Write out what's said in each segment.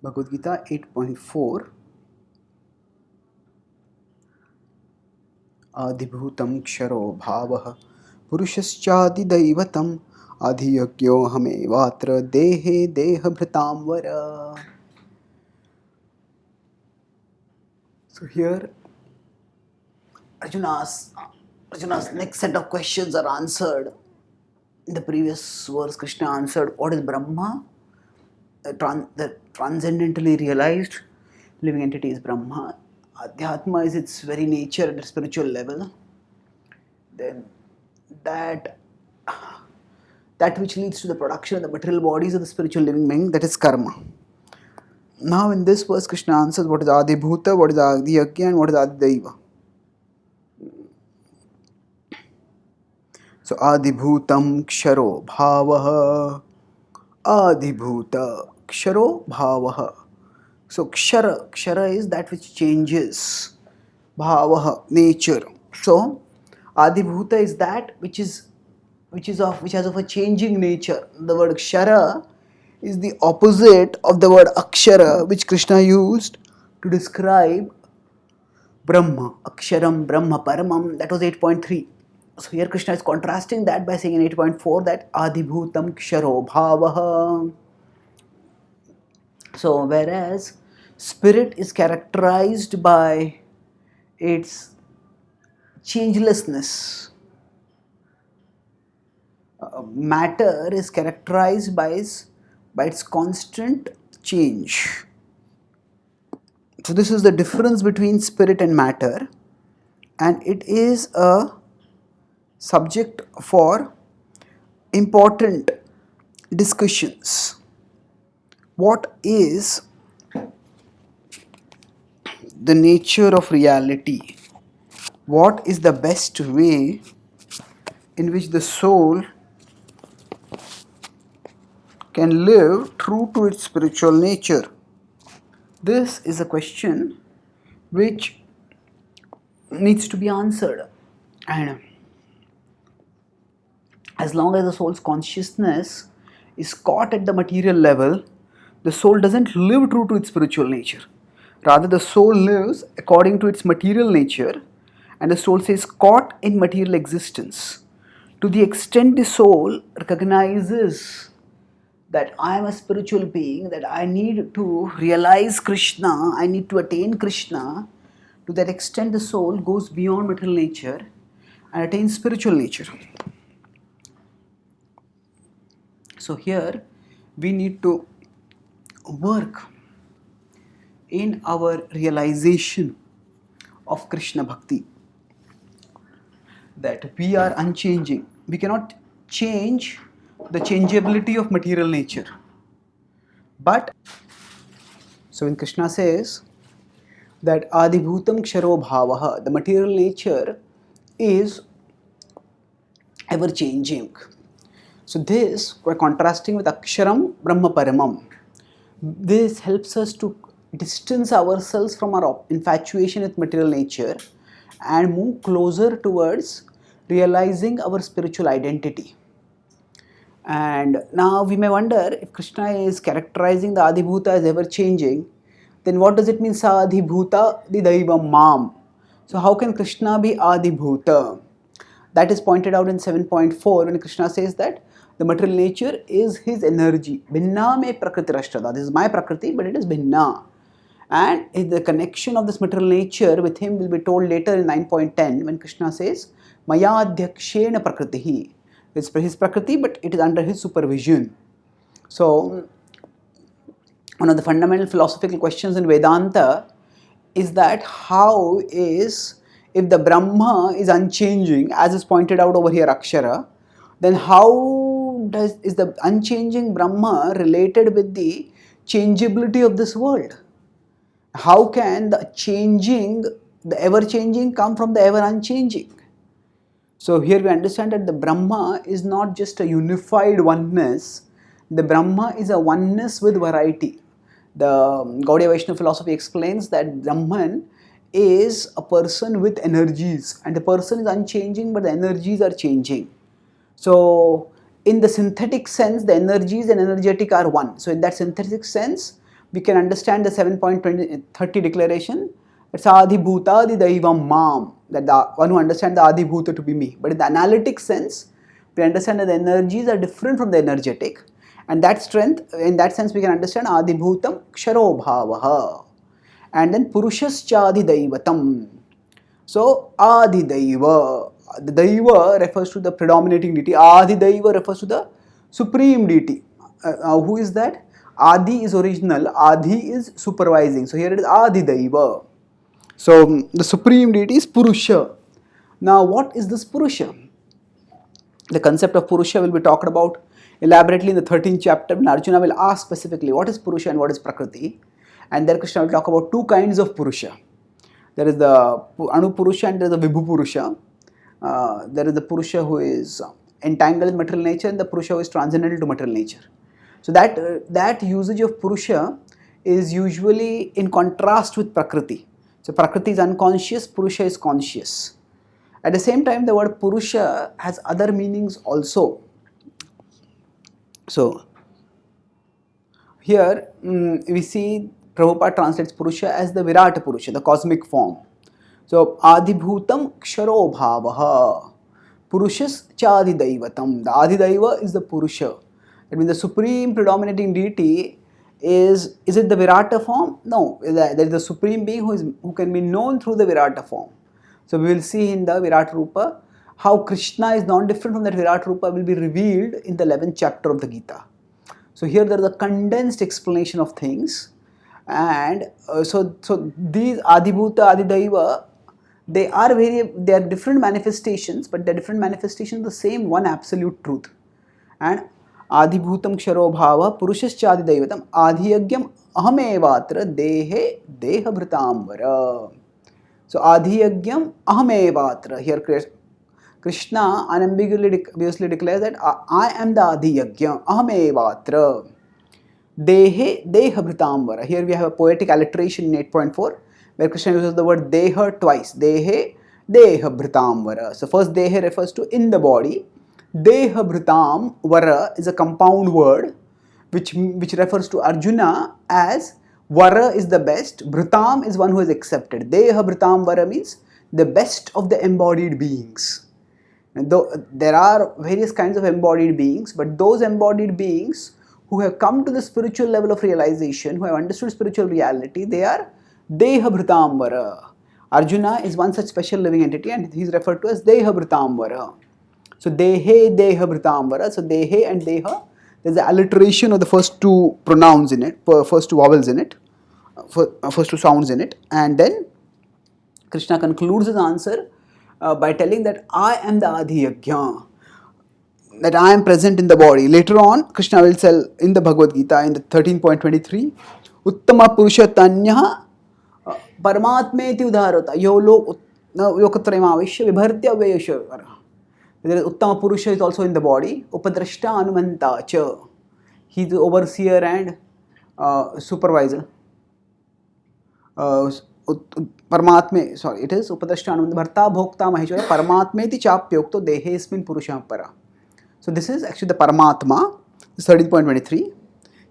Bhagavad Gita 8.4 Adhibhutam ksharo bhavah purushaschaदिदैवतम् adhiyagyohamevatra dehe dehabhritam vara. So here Arjuna's next set of questions are answered. In the previous verse, Krishna answered what is Brahma, the transcendently realized living entity is Brahma. Adhyatma is its very nature at a spiritual level. Then that which leads to the production of the material bodies of the spiritual living being, that is karma. Now in this verse, Krishna answers what is Adibhuta, what is Adiyagya, and what is Adidaiva. So Adibhutam ksharo bhavaha, Adibhuta ksharo bhavaha. So kshara is that which changes, bhavaha, nature. So Adibhuta is that which has of a changing nature. The word kshara is the opposite of the word akshara, which Krishna used to describe Brahma. Aksharam, Brahma, Paramam, that was 8.3. So here Krishna is contrasting that by saying in 8.4 that Adibhutam ksharo bhavaha. So whereas spirit is characterized by its changelessness, matter is characterized by its constant change. So this is the difference between spirit and matter, and it is a subject for important discussions. What is the nature of reality? What is the best way in which the soul can live true to its spiritual nature? This is a question which needs to be answered. And as long as the soul's consciousness is caught at the material level, the soul doesn't live true to its spiritual nature. Rather, the soul lives according to its material nature, and the soul says caught in material existence. To the extent the soul recognizes that I am a spiritual being, that I need to realize Krishna, I need to attain Krishna, to that extent the soul goes beyond material nature and attains spiritual nature. So here we need to work in our realization of Krishna Bhakti, that we are unchanging. We cannot change the changeability of material nature. But, so when Krishna says that Adibhutam ksharo bhavaha, the material nature is ever changing. So this, we're contrasting with Aksharam Brahma Paramam. This helps us to distance ourselves from our infatuation with material nature and move closer towards realizing our spiritual identity. And now we may wonder, if Krishna is characterizing the Adibhuta as ever changing, then what does it mean Sa Adibhuta Didaivam Mam? So how can Krishna be Adibhuta? That is pointed out in 7.4 when Krishna says that the material nature is his energy. Bhinna me prakriti rashtrada. This is my prakriti, but it is bhinna. And the connection of this material nature with him will be told later in 9.10 when Krishna says Maya adhyakshena prakritihi. It's his prakriti, but it is under his supervision. So one of the fundamental philosophical questions in Vedanta is that how is, if the Brahma is unchanging, as is pointed out over here Akshara, then how is the unchanging Brahma related with the changeability of this world? How can the ever changing come from the ever unchanging? So here we understand that the Brahma is not just a unified oneness, the Brahma is a oneness with variety. The Gaudiya Vaishnava philosophy explains that Brahman is a person with energies, and the person is unchanging but the energies are changing. So in the synthetic sense, the energies and energetic are one. So in that synthetic sense, we can understand the 7.30 declaration. It's Adi Bhuta Adi Daivam Mam, that the one who understands the Adi Bhuta to be me. But in the analytic sense, we understand that the energies are different from the energetic, and that strength, in that sense, we can understand Adi Bhutam Ksharo Bhavaha, and then Purushascha Adi Daivatam. So Adi Daiva, the Daiva refers to the predominating deity. Adi Daiva refers to the supreme deity. Who is that? Adi is original, Adi is supervising. So here it is Adi Daiva. So the supreme deity is Purusha. Now what is this Purusha? The concept of Purusha will be talked about elaborately in the 13th chapter, when Arjuna will ask specifically what is Purusha and what is Prakriti. And there Krishna will talk about two kinds of Purusha. There is the Anu Purusha and there is the Vibhu Purusha. There is the Purusha who is entangled in material nature and the Purusha who is transcendental to material nature. So that usage of Purusha is usually in contrast with Prakriti. So Prakriti is unconscious, Purusha is conscious. At the same time, the word Purusha has other meanings also. So here we see Prabhupada translates Purusha as the Virata Purusha, the cosmic form. So Adibhutam Ksharo Bhavaha, Purushas Chadi Daivatam. The Adi Daiva is the Purusha. That means the supreme predominating deity is it the Virata form? No, there is the supreme being who can be known through the Virata form. So we will see in the Virat Rupa how Krishna is non-different from that Virat Rupa will be revealed in the 11th chapter of the Gita. So here there is a condensed explanation of things, and so these Adibhuta, Adidaiva, they are different manifestations, but they are different manifestations of the same one absolute truth. And Adibhutam Ksharo Bhava Purushascha Adidaivatam Adhiyagyam Ahamevatra Dehe Dehabhritamvara. So Adhiyagyam Ahamevatra. Here Krishna unambiguously declares that I am the Adhiyagya, Ahamevatra. Dehe Dehabhritamvara. Here we have a poetic alliteration in 8.4 where Krishna uses the word Deha twice. Dehe Dehabhritamvara. So first Dehe refers to in the body. Dehabhritam Vara is a compound word which refers to Arjuna as Vara is the best, Bhritam is one who is accepted. Dehabhritam Vara means the best of the embodied beings. And though there are various kinds of embodied beings, but those embodied beings who have come to the spiritual level of realization, who have understood spiritual reality, they are Dehabhritam Vara. Arjuna is one such special living entity and he is referred to as Dehabhritam Vara. So Dehe Dehabhritamvara. So Dehe and Deha, there is an alliteration of the first two pronouns in it, first two vowels in it, first two sounds in it, and then Krishna concludes his answer by telling that I am the Adhiyagya, that I am present in the body. Later on, Krishna will tell in the Bhagavad Gita in the 13.23, Uttama Purusha Tanyaha Paramatmeti Udharata Yo Lokatrayam Avishya Vibhartya Vayashvara. Uttama Purusha is also in the body. Upadrashta Anumanta Cha. He is the overseer and supervisor. Paramatme, sorry, it is Upadrashta Anumanta Bharta Bhokta Maheshwara Paramatmeti Chapyokto Dehesmin Purusham Para. So this is actually the Paramatma, 13.23.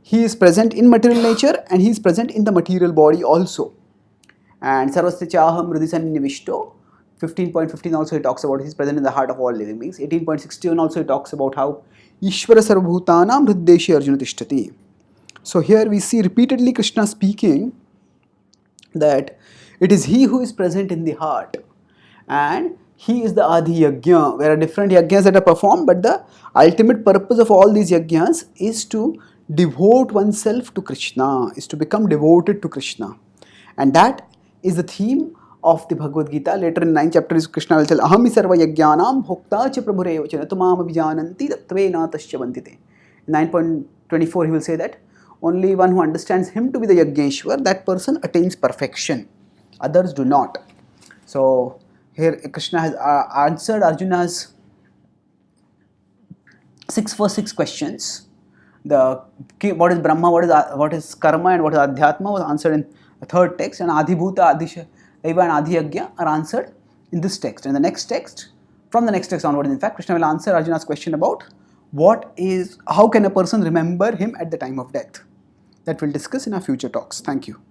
He is present in material nature and he is present in the material body also. And Sarvasya Chaham Hridisan Nivishto. 15.15 also he talks about he is present in the heart of all living beings. 18.61 also he talks about how Ishvara Sarvabhutanam Hriddeshi Arjuna Tishtati. So here we see repeatedly Krishna speaking that it is he who is present in the heart and he is the Adi Yajna. There are different yajnas that are performed, but the ultimate purpose of all these yajnas is to devote oneself to Krishna, is to become devoted to Krishna. And that is the theme of the Bhagavad Gita. Later in 9th chapter, Krishna will tell, Ahami sarva yajnanam bhokta cha prabhureva cha natumam abhijananti tattvena tasya vantite. In 9.24 he will say that only one who understands him to be the Yajneshwar, that person attains perfection. Others do not. So here Krishna has answered Arjuna's 6 for 6 questions. What is Brahma, what is Karma and what is Adhyatma was answered in the third text, and Adhibhuta, Adhisha Daiva and Adhiyagya are answered in this text. And the next text, from the next text onwards, in fact, Krishna will answer Arjuna's question about how can a person remember him at the time of death. that we'll discuss in our future talks. Thank you.